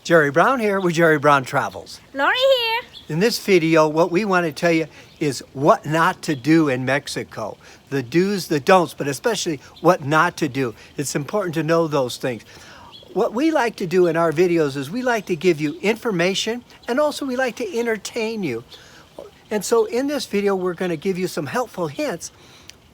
Jerry Brown here with Jerry Brown Travels. Lori here. In this video, what we want to tell you is what not to do in Mexico. The do's, the don'ts, but especially what not to do. It's important to know those things. What we like to do in our videos is we like to give you information, and also we like to entertain you. And so in this video, we're going to give you some helpful hints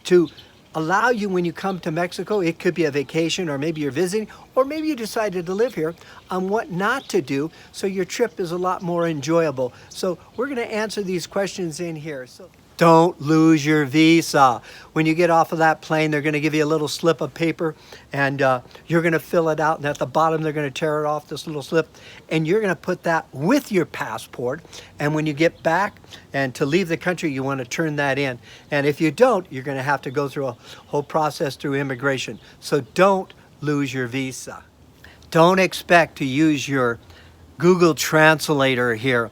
to allow you, when you come to Mexico, it could be a vacation, or maybe you're visiting, or maybe you decided to live here, on what not to do so your trip is a lot more enjoyable. So we're going to answer these questions in here. So don't lose your visa. When you get off of that plane, they're going to give you a little slip of paper, and you're going to fill it out, and at the bottom they're going to tear it off, this little slip, and you're going to put that with your passport. And when you get back and to leave the country, you want to turn that in. And if you don't, you're going to have to go through a whole process through immigration. So don't lose your visa. Don't expect to use your Google Translator here.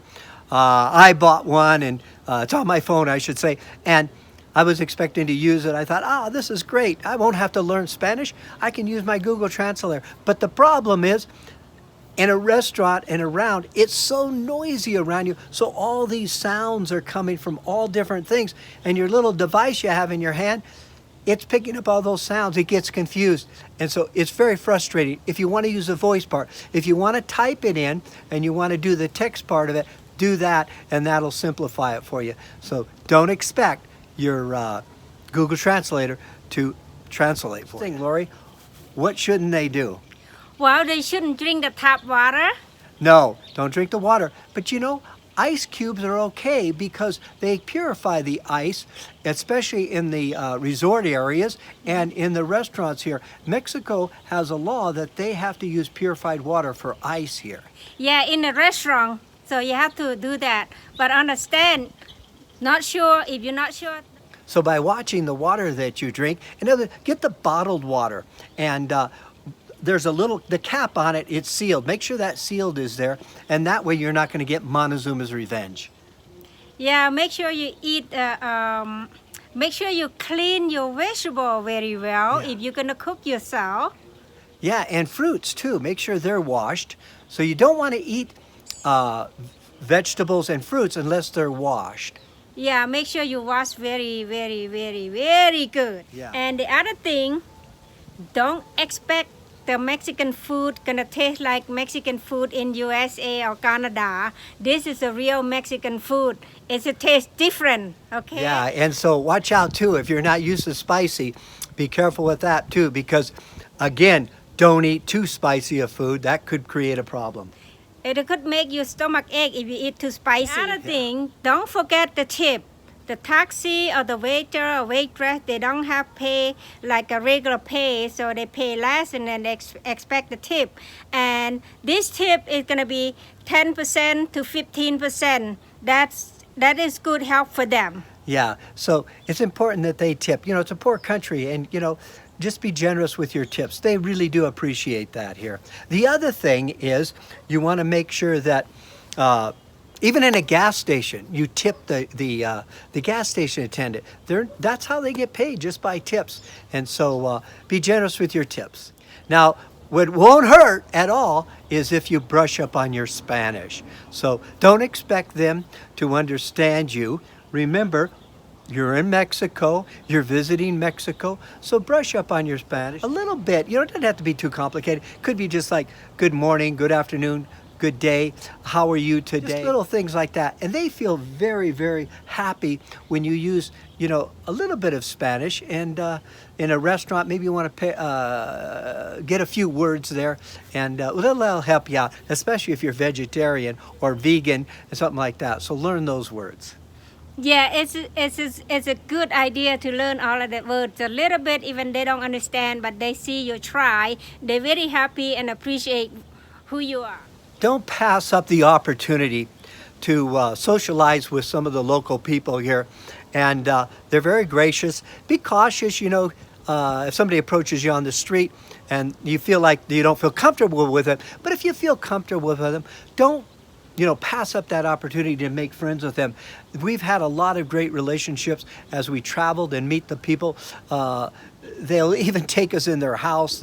I bought one, and it's on my phone, I should say, and I was expecting to use it. I thought, this is great. I won't have to learn Spanish. I can use my Google Translator. But the problem is, in a restaurant and around, it's so noisy around you. So all these sounds are coming from all different things. And your little device you have in your hand, it's picking up all those sounds. It gets confused. And so it's very frustrating. If you want to use the voice part, if you want to type it in and you want to do the text part of it, do that, and that'll simplify it for you. So don't expect your Google Translator to translate for you. Lori, what shouldn't they do? Well, they shouldn't drink the tap water. No, don't drink the water. But you know, ice cubes are okay because they purify the ice, especially in the resort areas and in the restaurants here. Mexico has a law that they have to use purified water for ice here. Yeah, in a restaurant. So you have to do that. But understand, not sure, if you're not sure. So by watching the water that you drink, get the bottled water, and there's the cap on it, it's sealed. Make sure that sealed is there, and that way you're not going to get Montezuma's revenge. Yeah, make sure you eat, make sure you clean your vegetable very well if you're going to cook yourself. Yeah, and fruits too. Make sure they're washed. So you don't want to eat vegetables and fruits unless they're washed. Yeah, make sure you wash very, very, very, very good. Yeah. And the other thing, don't expect the Mexican food gonna taste like Mexican food in USA or Canada. This is a real Mexican food. It's a taste different, okay? Yeah, and so watch out too. If you're not used to spicy, be careful with that too, because again, don't eat too spicy of food. That could create a problem. It could make your stomach ache if you eat too spicy. The other thing, don't forget the tip. The taxi or the waiter or waitress, they don't have pay like a regular pay, so they pay less and then they expect the tip. And this tip is gonna be 10% to 15%. That is good help for them. Yeah, so it's important that they tip. You know, it's a poor country, and you know, just be generous with your tips. They really do appreciate that here. The other thing is you want to make sure that even in a gas station, you tip the gas station attendant. That's how they get paid, just by tips. And so be generous with your tips. Now, what won't hurt at all is if you brush up on your Spanish. So don't expect them to understand you. Remember, you're in Mexico, you're visiting Mexico, so brush up on your Spanish a little bit. You know, it doesn't have to be too complicated. It could be just like, good morning, good afternoon, good day, how are you today? Just little things like that. And they feel very, very happy when you use, you know, a little bit of Spanish. And in a restaurant, maybe you want to get a few words there, and that'll help you out, especially if you're vegetarian or vegan and something like that. So learn those words. Yeah, it's a good idea to learn all of the words a little bit, even they don't understand, but they see you try. They're very happy and appreciate who you are. Don't pass up the opportunity to socialize with some of the local people here, and they're very gracious. Be cautious, you know, if somebody approaches you on the street and you feel like you don't feel comfortable with them, but if you feel comfortable with them, don't pass up that opportunity to make friends with them. We've had a lot of great relationships as we traveled and meet the people. They'll even take us in their house.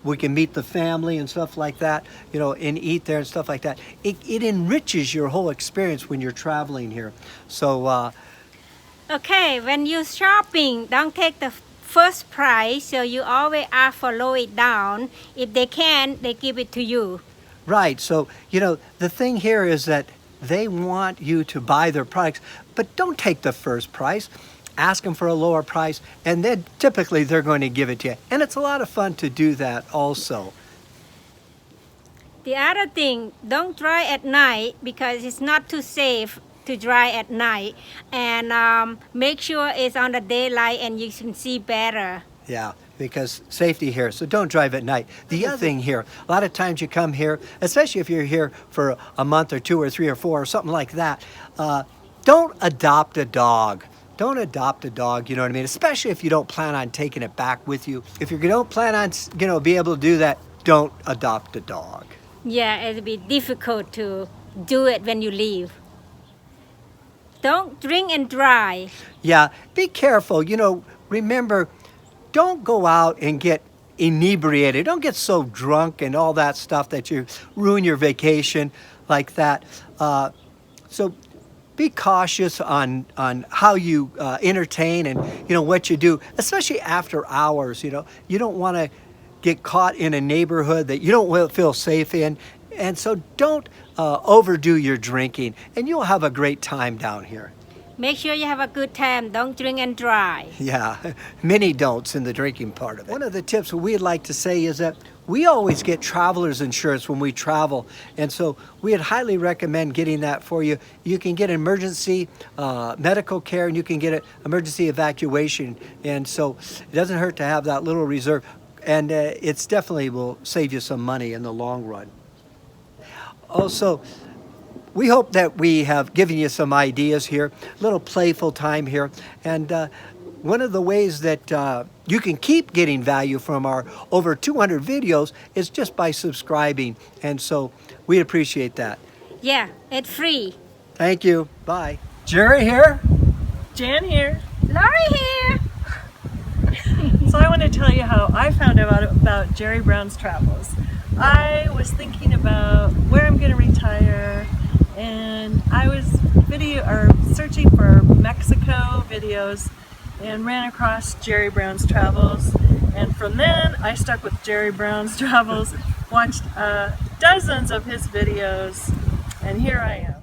We can meet the family and stuff like that, and eat there and stuff like that. It enriches your whole experience when you're traveling here. So, Okay, when you're shopping, don't take the first price. So you always ask for lower it down. If they can, they give it to you. right. So, the thing here is that they want you to buy their products, but don't take the first price. Ask them for a lower price, and then typically they're going to give it to you. And it's a lot of fun to do that also. The other thing, don't drive at night because it's not too safe to drive at night. And make sure it's on the daylight and you can see better. Yeah, because safety here. So don't drive at night. The other thing here, a lot of times you come here, especially if you're here for a month or 2 or 3 or 4 or something like that, don't adopt a dog. Don't adopt a dog, you know what I mean? Especially if you don't plan on taking it back with you. If you don't plan on, be able to do that, don't adopt a dog. Yeah, it'll be difficult to do it when you leave. Don't drink and drive. Yeah, be careful. Remember, don't go out and get inebriated. Don't get so drunk and all that stuff that you ruin your vacation like that. So be cautious on how you entertain and what you do, especially after hours. You don't want to get caught in a neighborhood that you don't feel safe in, and so don't overdo your drinking, and you'll have a great time down here. Make sure you have a good time. Don't drink and drive. Yeah, many don'ts in the drinking part of it. One of the tips we'd like to say is that we always get traveler's insurance when we travel, and so we'd highly recommend getting that for you. You can get emergency medical care, and you can get an emergency evacuation, and so it doesn't hurt to have that little reserve, and it's definitely will save you some money in the long run. Also, we hope that we have given you some ideas here, a little playful time here. And one of the ways that you can keep getting value from our over 200 videos is just by subscribing. And so we appreciate that. Yeah, it's free. Thank you. Bye. Jerry here. Jan here. Lori here. So I want to tell you how I found out about Jerry Brown's travels. I was thinking about where I'm going to retire, and I was searching for Mexico videos and ran across Jerry Brown's travels, and from then I stuck with Jerry Brown's travels, watched dozens of his videos, and here I am.